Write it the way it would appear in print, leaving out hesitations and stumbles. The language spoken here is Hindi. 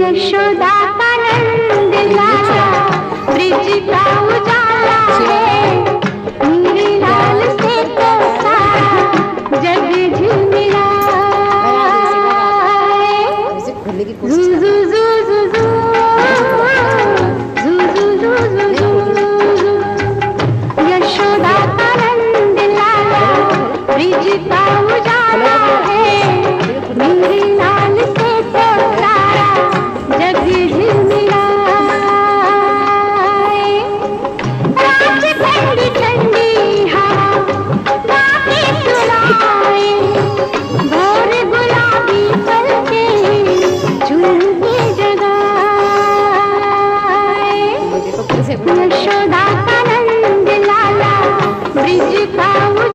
यशोदा का नंद लाला, ब्रिज का उजाला है, मेरे लाल से तो सारा जग झिलमिलाए। जू जू जू जू जू, जू जू जू जू जू, यशोदा का नंद लाला, ब्रिज का उजाला है, मेरे